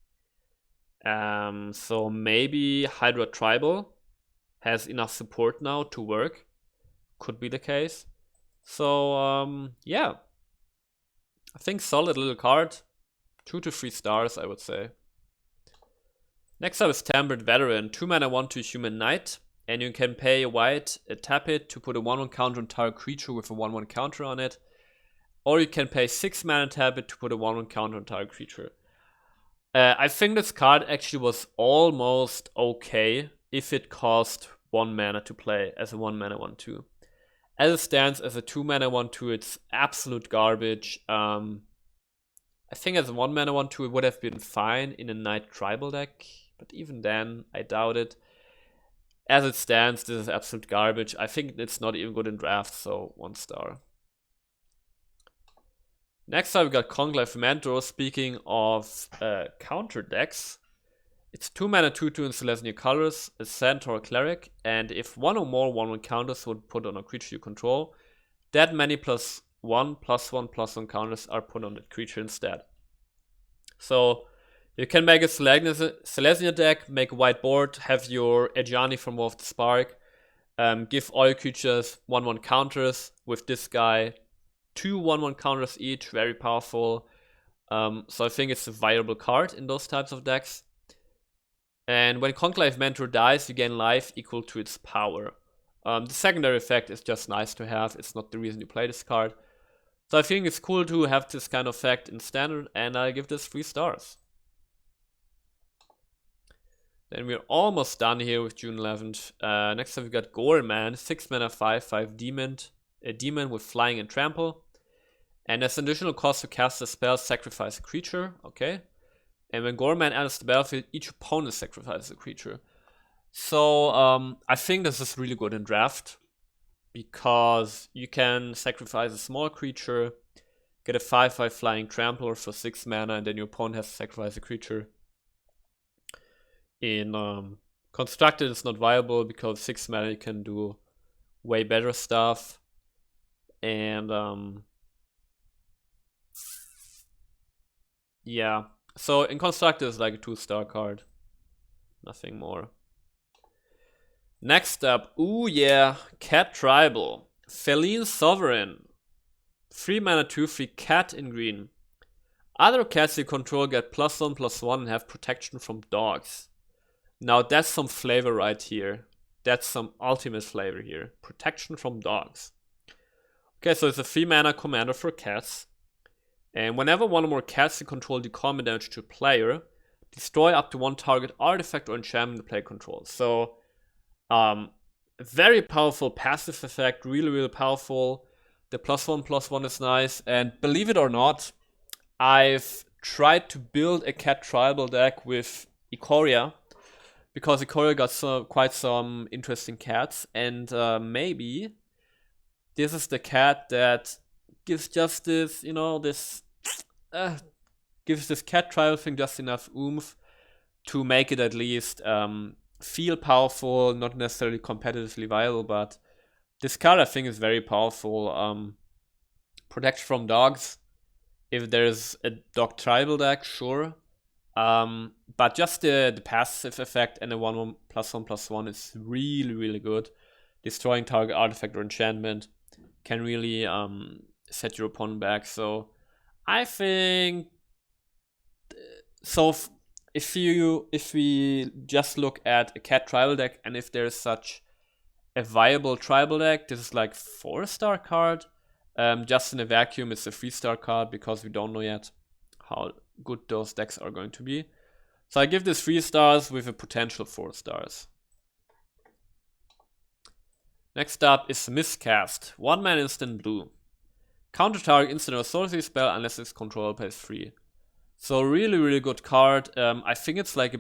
So maybe Hydra Tribal has enough support now to work. Could be the case. So, yeah. I think solid little card. 2 to 3 stars, I would say. Next up is Tampered Veteran. 2-mana 1/2 human knight. And you can pay a white, tap it to put a 1/1 counter on target creature with a 1/1 counter on it. Or you can pay 6 mana, tap it to put a 1/1 counter on target creature. I think this card actually was almost okay if it cost 1 mana to play as a 1-mana 1/2. As it stands as a 2-mana 1/2, it's absolute garbage. I think as a 1-mana 1/2 it would have been fine in a Knight Tribal deck, but even then, I doubt it. As it stands, this is absolute garbage. I think it's not even good in draft, so 1 star. Next up, we got Conclave Mentor. Speaking of counter decks, it's 2-mana 2/2 in Selesnya colors, a Centaur Cleric, and if 1 or more 1/1 counters would put on a creature you control, that many +1/+1/+1 counters are put on that creature instead. So You can make a Selesnya deck, make a white board, have your Ejani from War of the Spark, give all your creatures 1/1 counters with this guy, 2 1/1 counters each, very powerful. So I think it's a viable card in those types of decks. And when Conclave Mentor dies, you gain life equal to its power. The secondary effect is just nice to have, it's not the reason you play this card. So I think it's cool to have this kind of effect in Standard, and I give this 3 stars. Then we're almost done here with June 11th. Next up we got Gorman, 6 mana 5/5 demon, a demon with flying and trample. And as an additional cost to cast a spell, sacrifice a creature, okay. And when Gorman enters the battlefield, each opponent sacrifices a creature. So I think this is really good in draft, because you can sacrifice a small creature, get a 5/5 flying trampler for 6 mana, and then your opponent has to sacrifice a creature. In Constructed, it's not viable because 6 mana you can do way better stuff. And yeah, so in Constructed it's like a 2-star card, nothing more. Next up, ooh yeah, Cat Tribal, Selene Sovereign, 3 mana 2/3 cat in green. Other cats you control get +1/+1 and have protection from dogs. Now that's some flavor right here. That's some ultimate flavor here. Protection from dogs. Okay, so it's a 3 mana commander for cats. And whenever one or more cats you control deal combat damage to a player, destroy up to 1 target artifact or enchantment the player controls. So, very powerful passive effect, really powerful. The +1/+1 is nice, and believe it or not, I've tried to build a cat tribal deck with Ikoria, because Ikoria got quite some interesting cats, and maybe this is the cat that gives just this, you know, gives this cat tribal thing just enough oomph to make it at least feel powerful, not necessarily competitively viable, but this card I think is very powerful. Protection from dogs, if there's a dog tribal deck, sure. But just the passive effect and the 1/1 +1/+1 is really good. Destroying target artifact or enchantment can really set your opponent back. So I think so. If we just look at a cat tribal deck, and if there's such a viable tribal deck, this is like 4-star card. Just in a vacuum, it's a 3-star card because we don't know yet how good those decks are going to be. So I give this 3 stars with a potential 4 stars. Next up is Miscast, 1 mana instant blue. Counter target instant or sorcery spell unless its controller pays 3. So really good card. I think it's like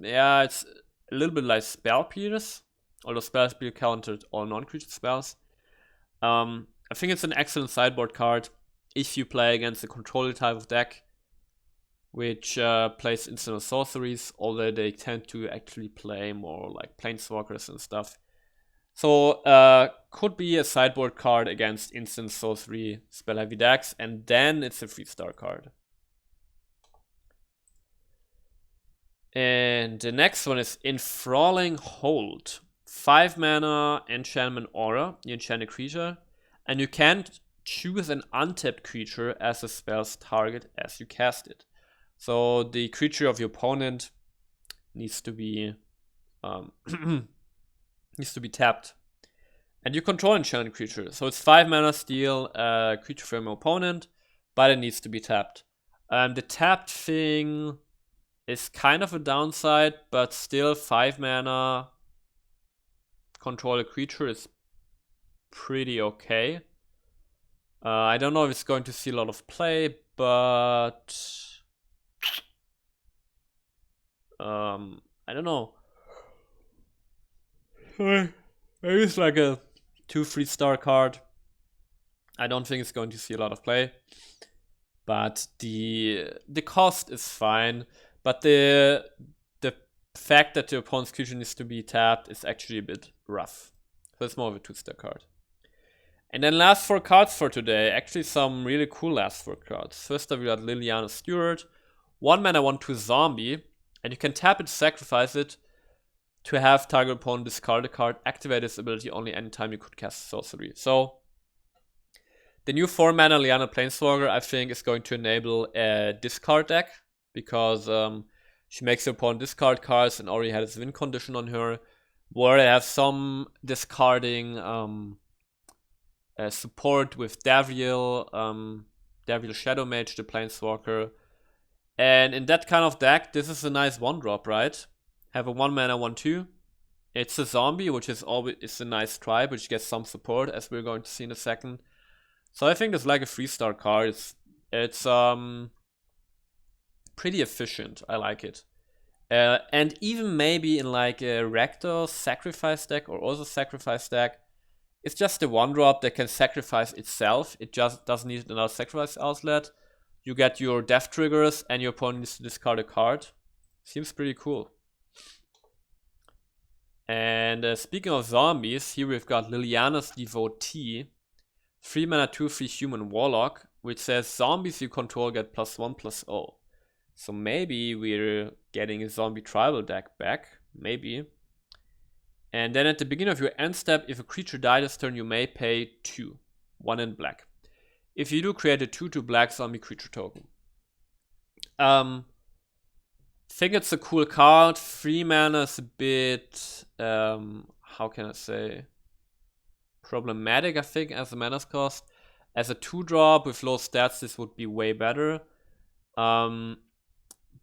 it's a little bit like Spell Pierce, although Spell Pierce countered all non-creature spells. I think it's an excellent sideboard card if you play against a controller type of deck, which plays instant or sorceries, although they tend to actually play more like planeswalkers and stuff. So could be a sideboard card against instant sorcery spell heavy decks, and then it's a 3-star card. And the next one is Enthralling Hold. 5 mana enchantment aura, you enchant a creature, and you can't choose an untapped creature as a spell's target as you cast it. So the creature of your opponent needs to be tapped. And you control enchanted creature. So it's 5 mana, steal a creature from your opponent, but it needs to be tapped. The tapped thing is kind of a downside, but still 5 mana control a creature is pretty okay. I don't know if it's going to see a lot of play, but I don't know. Maybe it's like a 2-3-star card. I don't think it's going to see a lot of play, but the cost is fine. But the fact that the opponent's creature needs to be tapped is actually a bit rough. So it's more of a 2-star card. And then last 4 cards for today. Actually some really cool last 4 cards. First up we got Lilianas Steward. 1 mana 1/2 zombie, and you can tap it, sacrifice it to have target opponent discard a card, activate this ability only anytime you could cast sorcery. So the new 4 mana Liliana Planeswalker, I think, is going to enable a discard deck, because she makes your opponent discard cards and already has win condition on her, where I have some discarding support with Davriel, Davriel Shadow Mage, the Planeswalker. And in that kind of deck, this is a nice 1-drop, right? Have a 1 mana 1/2. It's a zombie, which is always a nice tribe, which gets some support, as we're going to see in a second. So I think it's like a 3-star card. It's pretty efficient. I like it. And even maybe in like a Rakdos sacrifice deck or also sacrifice deck, it's just a 1-drop that can sacrifice itself. It just doesn't need another sacrifice outlet. You get your death triggers and your opponent needs to discard a card. Seems pretty cool. And speaking of zombies, here we've got Liliana's Devotee. 3 mana 2/3 human warlock, which says zombies you control get +1/+0. So maybe we're getting a zombie tribal deck back. Maybe. And then at the beginning of your end step, if a creature died this turn, you may pay 2. 1 in black. If you do, create a 2/2 black zombie creature token. Think it's a cool card. 3 mana is a bit, how can I say, problematic, I think, as a mana's cost. As a 2-drop with low stats, this would be way better.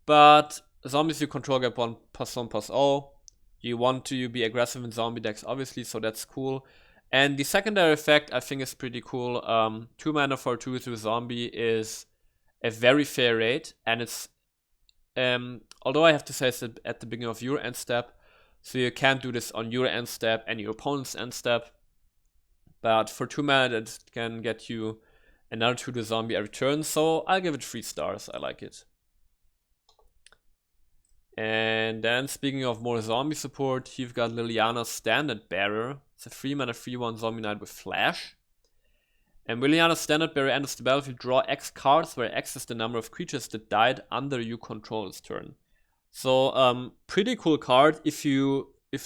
But zombies you control get 1/1/0. You want to be aggressive in zombie decks, obviously, so that's cool. And the secondary effect, I think, is pretty cool. 2 mana for 2/2 zombie is a very fair rate, and it's although I have to say it's at the beginning of your end step, so you can't do this on your end step and your opponent's end step. But for 2 mana, that can get you another 2/2 zombie every turn, so I'll give it 3 stars. I like it. And then, speaking of more zombie support, you've got Lilianas Standardbearer. It's a 3 mana 3/1 zombie knight with flash. And Lilianas Standardbearer enters the battlefield, draw X cards, where X is the number of creatures that died under you control this turn. So, pretty cool card if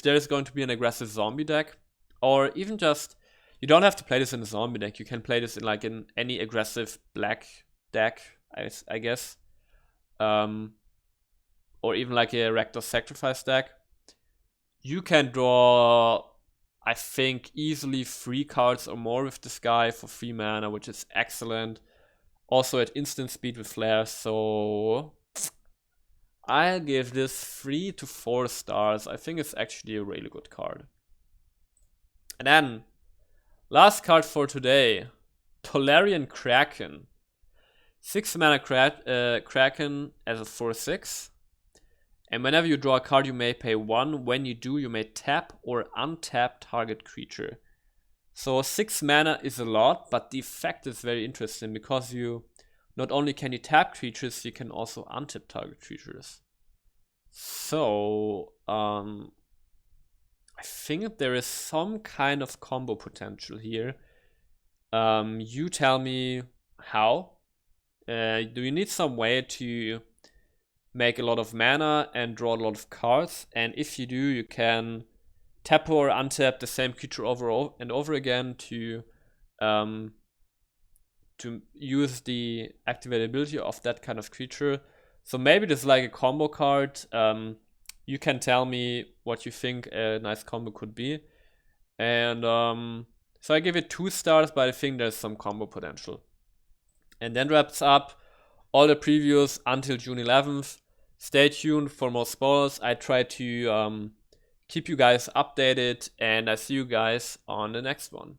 there's going to be an aggressive zombie deck, or even just, you don't have to play this in a zombie deck. You can play this in any aggressive black deck, I guess. Or even like a Rakdos sacrifice deck. You can draw, I think, easily 3 cards or more with this guy for 3 mana, which is excellent. Also at instant speed with flares, so I'll give this 3 to 4 stars. I think it's actually a really good card. And then, last card for today, Tellurian Crackin. 6 mana Kraken as a 4/6. And whenever you draw a card, you may pay 1. When you do, you may tap or untap target creature. So 6 mana is a lot, but the effect is very interesting, because you not only can you tap creatures, you can also untap target creatures. So I think there is some kind of combo potential here. You tell me how. Do you need some way to make a lot of mana and draw a lot of cards? And if you do, you can tap or untap the same creature over and over again to use the activated ability of that kind of creature. So maybe this is like a combo card. You can tell me what you think a nice combo could be. And so I give it 2 stars, but I think there's some combo potential. And then wraps up all the previews until June 11th. Stay tuned for more spoilers. I try to keep you guys updated, and I see you guys on the next one.